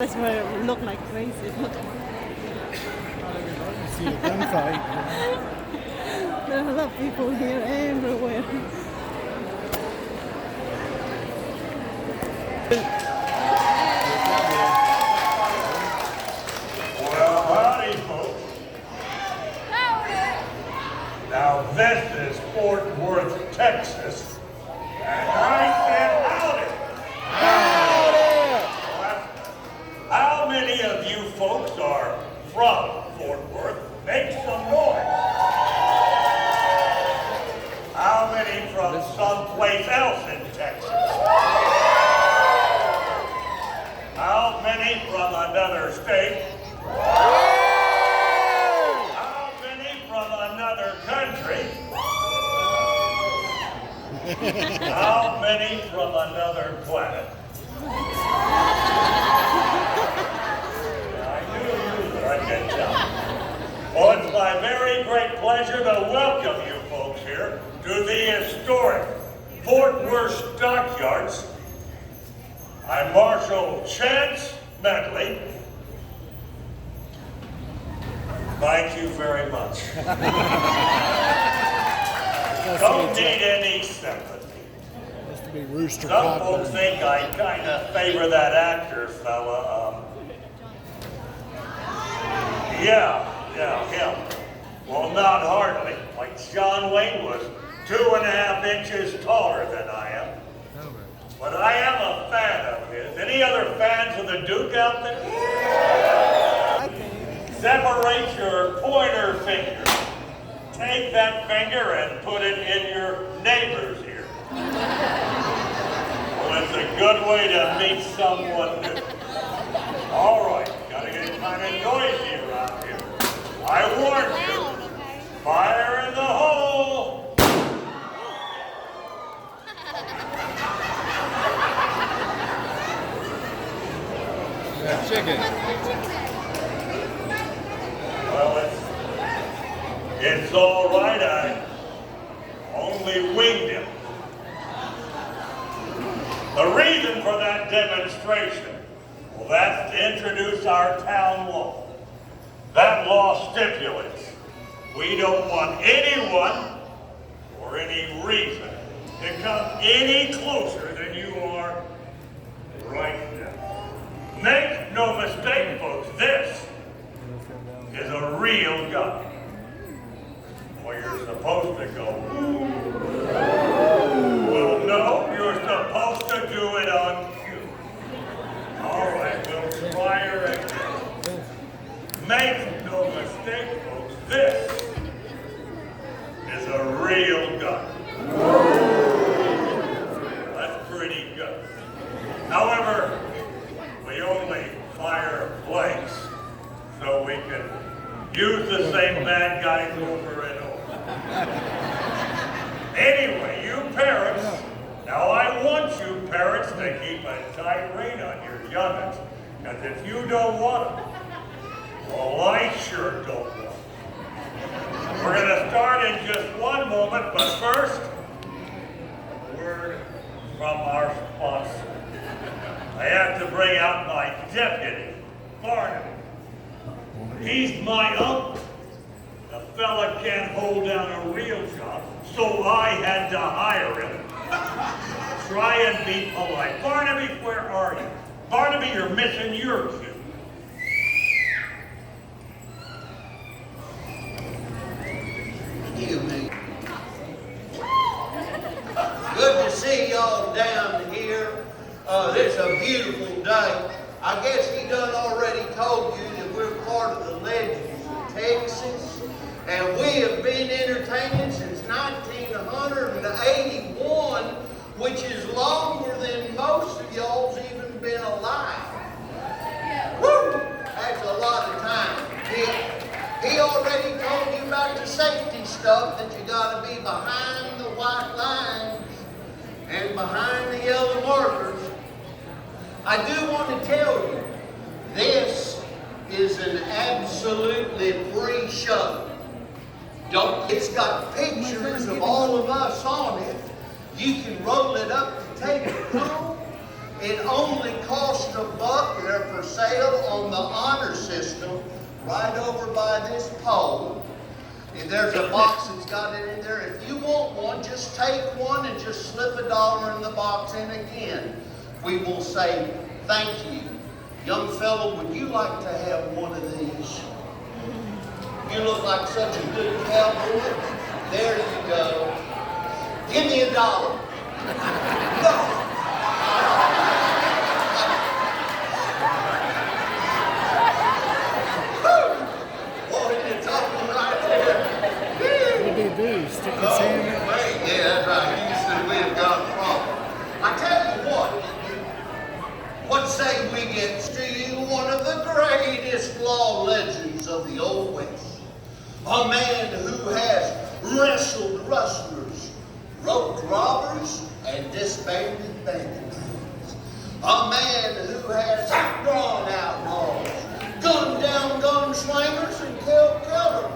That's where it looked like crazy. See a gunfight. There are a lot of people here everywhere. Well, howdy, folks. Now, this is Fort Worth, Texas, and I said howdy. How many of you folks are from Fort Worth? Make some noise. How many from someplace else in Texas? How many from another state? How many from another country? How many from another planet? I knew you, but I can't tell. Well, it's my very great pleasure to welcome you folks here to the historic Fort Worth Stockyards. I'm Marshal Chance Medley. Thank you very much. Don't need any sympathy. Has to be Rooster Some folks Cogburn. think I kind of favor that actor fella. Yeah, him. Well, not hardly. Like John Wayne was 2.5 inches taller than I am. But I am a fan of his. Any other fans of the Duke out there? Separate your pointer finger. Take that finger and put it in your neighbor's ear. Well, it's a good way to meet someone new. All right, gotta get kind of noisy around here. I warned you. Fire in the hole. That chicken. Well, it's all right. I only winged him. The reason for that demonstration, well, that's to introduce our town law. That law stipulates we don't want anyone or any reason to come any closer than you are right now. Make no mistake, folks, this is a real gun. Well, you're supposed to go, ooh. Well, no, you're supposed to do it on cue. All right, we'll try her again. Make no mistake, folks, this is a real gun. That's pretty good. However, we only fire blanks so we can use the same bad guys over and over. Anyway, you parents, now I want you parents to keep a tight rein on your young'uns, because if you don't want them, well, I sure don't want them. We're going to start in just one moment, but first, a word from our sponsor. I have to bring out my deputy, Barnaby. He's my uncle. The fella can't hold down a real job, so I had to hire him. Try and be polite. Barnaby, where are you? Barnaby, you're missing your cue. You me. Good to see y'all down here. It's a beautiful day. I guess he done already told you that we're part of the Legends of Texas, and we have been entertaining since 1981, which is longer than most of y'all's even been alive. Woo! That's a lot of time. He already told you about the safety stuff, that you got to be behind the white lines and behind the yellow markers. I do want to tell you, this is an absolutely free show. It's got pictures of all of us on it. You can roll it up to take it home. It only costs $1. They're for sale on the honor system right over by this pole. And there's a box that's got it in there. If you want one, just take one and just slip $1 in the box, and again, we will say thank you. Young fellow, would you like to have one of these? You look like such a good cowboy. There you go. Give me $1. No. Boy, you're talking right there. What do you do? Stick his hand in? Wait, yeah, that's right. You said we have got a problem. I tell you what say we get to you one of the greatest law legends of the Old West. A man who has wrestled rustlers, roped robbers, and disbanded bandits. A man who has drawn outlaws, gunned down gunslingers, and killed killers.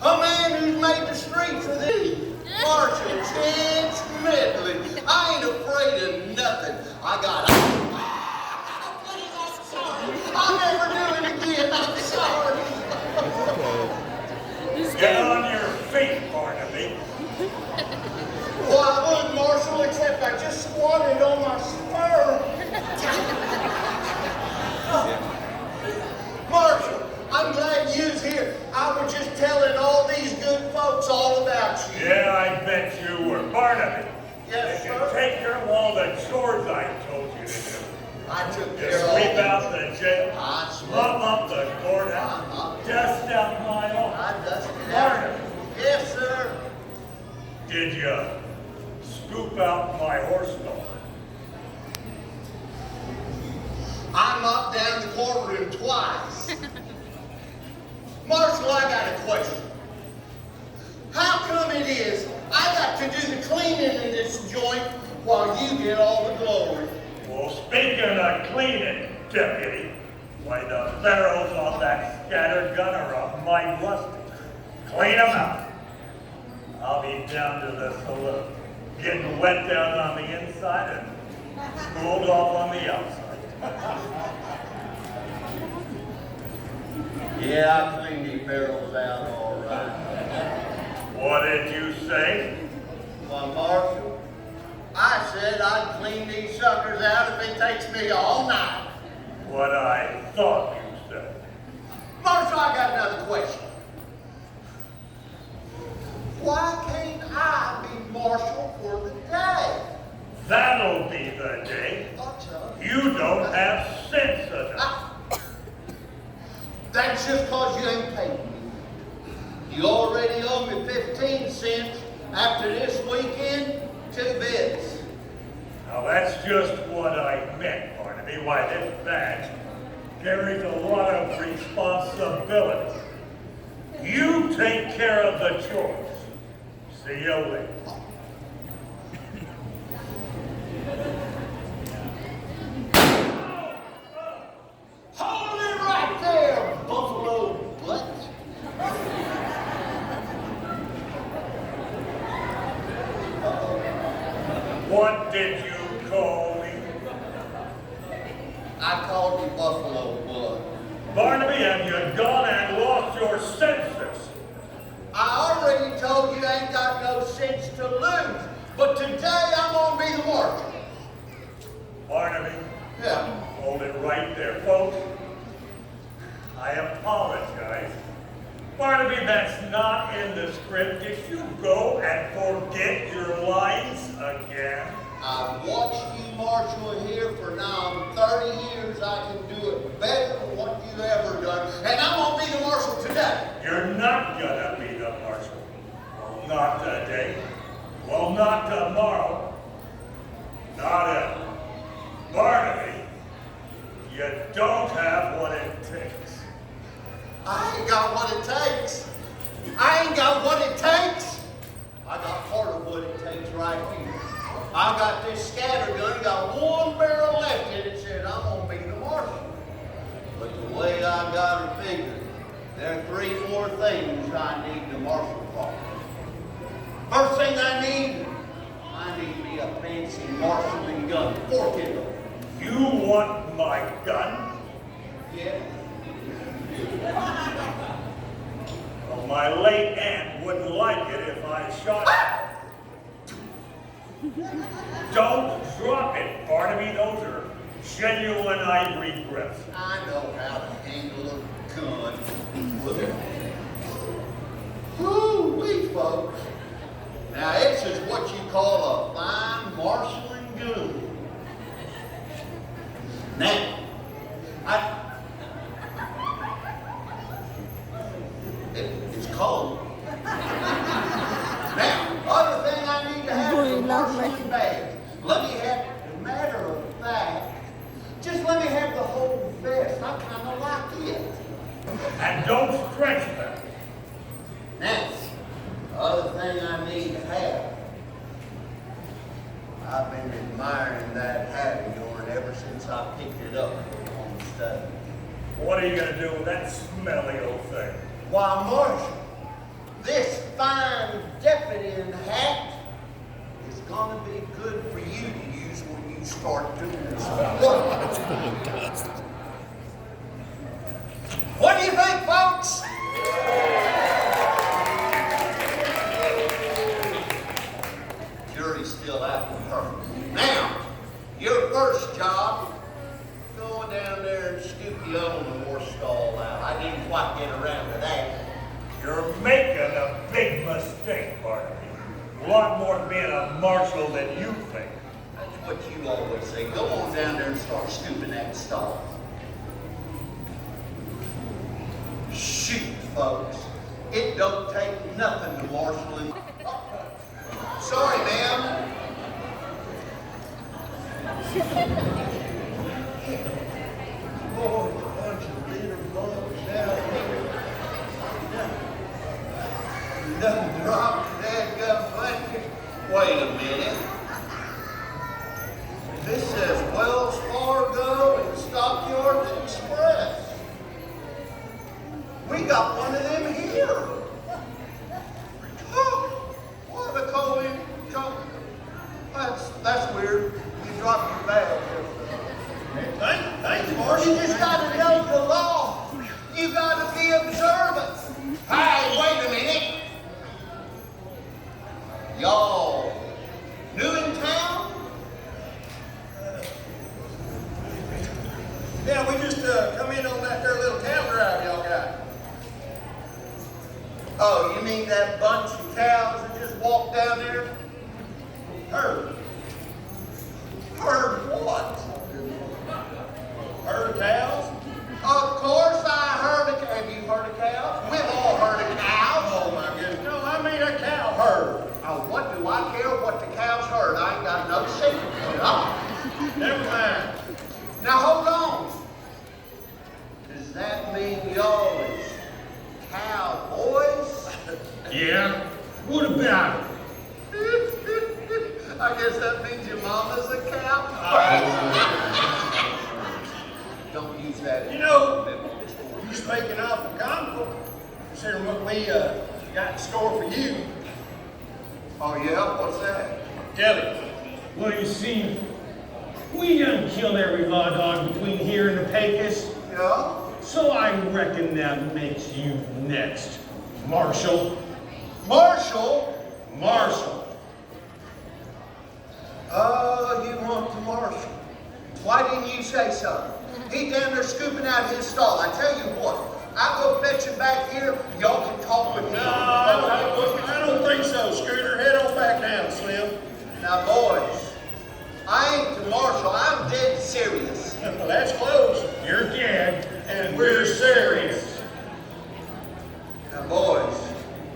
A man who's made the streets for thee. Marshall Chance Medley. I ain't afraid of nothing. I got it. Please, I'm sorry. I'll never do it again. I'm sorry. Get on your feet, Barnaby. Well, I would, Marshal, except I just squatted on my spur. Marshal, I'm glad you's here. I was just telling all these good folks all about you. Yeah, I bet you were. Barnaby. Yes, Did you sir. take care of all the chores I told you to do? I took You care of all sweep out the jail, I sweep. mop up the courthouse, dust out my I office. dusted out. Barnaby, Yes, sir. did you scoop out my horse stall? I mopped down the courtroom twice. Marshal, I got a question. How come it is I got to do the cleaning in this joint while you get all the glory? Well, speaking of cleaning, deputy, why the barrels on that scattered gun are a mite rusty. Clean them out. I'll be down to the saloon, getting wet down on the inside and cooled off on the outside. Yeah, I cleaned these barrels out all right. What did you say? Well, Marshal, I said I'd clean these suckers out if it takes me all night. What I thought you said. Marshal, I got another question. Why can't I be marshal for the day? That'll be the day. Thought so. You don't have sense enough. That's just cause you ain't paid me. You already owe me 15 cents. After this weekend, 2 bits. Now that's just what I meant, Barnaby. Why, this badge carries a lot of responsibility. You take care of the chores. See you later. Hold it right there, buffalo butt. What did you call me? I called you buffalo butt. Barnaby, have you gone and lost your senses? I already told you I ain't got no sense to lose. But today I'm gonna be the marshal. Barnaby, Yeah. hold it right there, folks. I apologize. Barnaby, that's not in the script. Did you go and forget your lines again? I've watched you marshal here for now 30 years. I can do it better than what you've ever done. And I'm gonna be the marshal today. You're not gonna be the marshal. Well, not today. Well, not tomorrow. Not ever. Barnaby, you don't have what it takes. I ain't got what it takes. I ain't got what it takes. I got part of what it takes right here. I got this scatter gun, got one barrel left in it, said I'm gonna be the marshal. But the way I got it figured, there are 3 more things I need the marshal for. First thing I need me a fancy marshalling gun, 4 kilo. You want my gun? Yeah. Well, my late aunt wouldn't like it if I shot it. Don't drop it, Barnaby. Those are genuine ivory grips. I know how to handle a gun. Woo-wee, folks. Now, this is what you call a fine marshalling gun. Now, it's cold. Now, other thing I need to have is a marshalling badge. Let me have, as a matter of fact, just let me have the whole vest. I kind of like it. And don't stretch them. Now, the other thing I need to have, I've been admiring that hat of yours ever since I picked it up on the stage. What are you going to do with that smelly old thing? Why, Marshal, this fine deputy hat is going to be good for you to use when you start doing this work. What do you think, folks? Jury's still out for her. Now, your first job, going down there and scoop the old horse stall out. I didn't quite get around to that. You're making a big mistake, Barnaby. A lot more than being a marshal than you think. That's what you always say. Go on down there and start scooping that stall. Shoot, folks. It don't take nothing to marshal it. Sorry, ma'am. Boy, a bunch of litter bugs down here. Nothing dropped that gun blanket. Wait a minute. This says Wells Fargo and Stockyards Express. We got one of them here. Oh, what a cold in. That's weird. You dropped your bag. Thank you, Marshal. You just got to know the law. You got to be observant. Hey, wait a minute. Y'all new in town? Yeah, we just come in on that there little town drive y'all got. Oh, you mean that bunch of cows that just walked down there? Herd. Herd what? Herd of cows? Of course I heard a cow. Have you heard of cows? We've all heard of cows. Oh my goodness. No, I mean a cow herd. Oh, what do I care what the cows heard? I ain't got no secret to it. Never mind. Now hold on. Does that mean y'all is cowboys? Yeah? What about it? I guess that means your mama's a cow. Don't use that. You know, you speaking awful comical, considering what we got in store for you. Oh yeah? What's that? Tell you. Well, you see, we done killed every law dog between here and the Pecos, Yeah? so I reckon that makes you next. Marshal. Marshal? Marshal. You want the marshal. Why didn't you say so? He down there scooping out his stall. I tell you what, I'll go fetch him back here. Y'all can talk with him. No, I don't think so, Scooter. Head on back down, Slim. Now, boys, I ain't the marshal. I'm dead serious. Well, that's close. You're dead, And we're serious. Now, boys,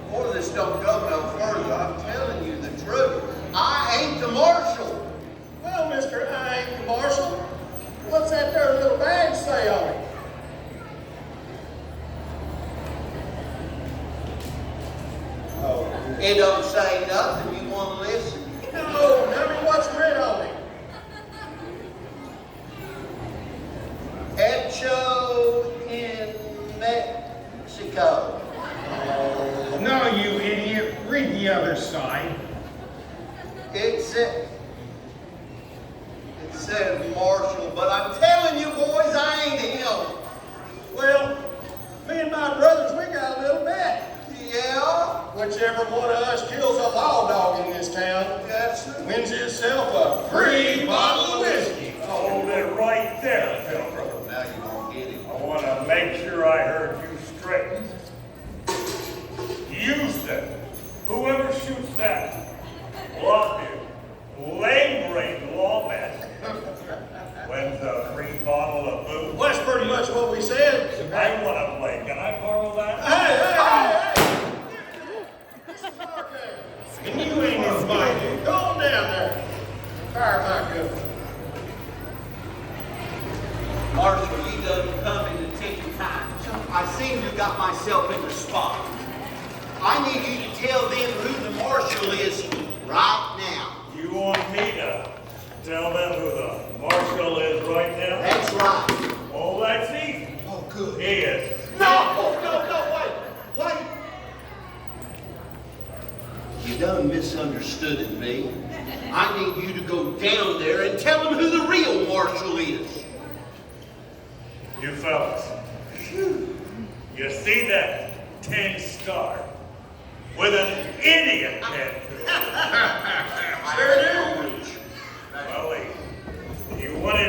before this don't go no further, I'm telling you the truth. I ain't the marshal. Well, mister, I ain't the marshal. What's that there little badge say on it? Oh, It don't say nothing. You want to listen? no, tell me what's written on it. Hecho in Mexico. No, you idiot. Read the other side. It says Marshall, but whichever one of us kills a law dog in this town wins himself a free bottle of whiskey. Hold it right there, Pilgrim. Now you won't get it. I want to make sure I heard you straight. You said, whoever shoots that lawman, lame-brained lawman, wins a free bottle of booze. Well, that's pretty much what we said. I want to play. Can I borrow that? Hey! Mr. Marquez, And you ain't invited. go on down there. Fire my gun. Marshal, you done come in the tick of time. I seem to have got myself in the spot. I need you to tell them who the marshal is right now. You want me to tell them who the marshal is right now? That's right. Oh, that's easy. Oh, good. He is. Wait. You done misunderstood me. I need you to go down there and tell them who the real marshal is. You fellas, you see that tin star with an idiot head to it? Sure do. Well, you want it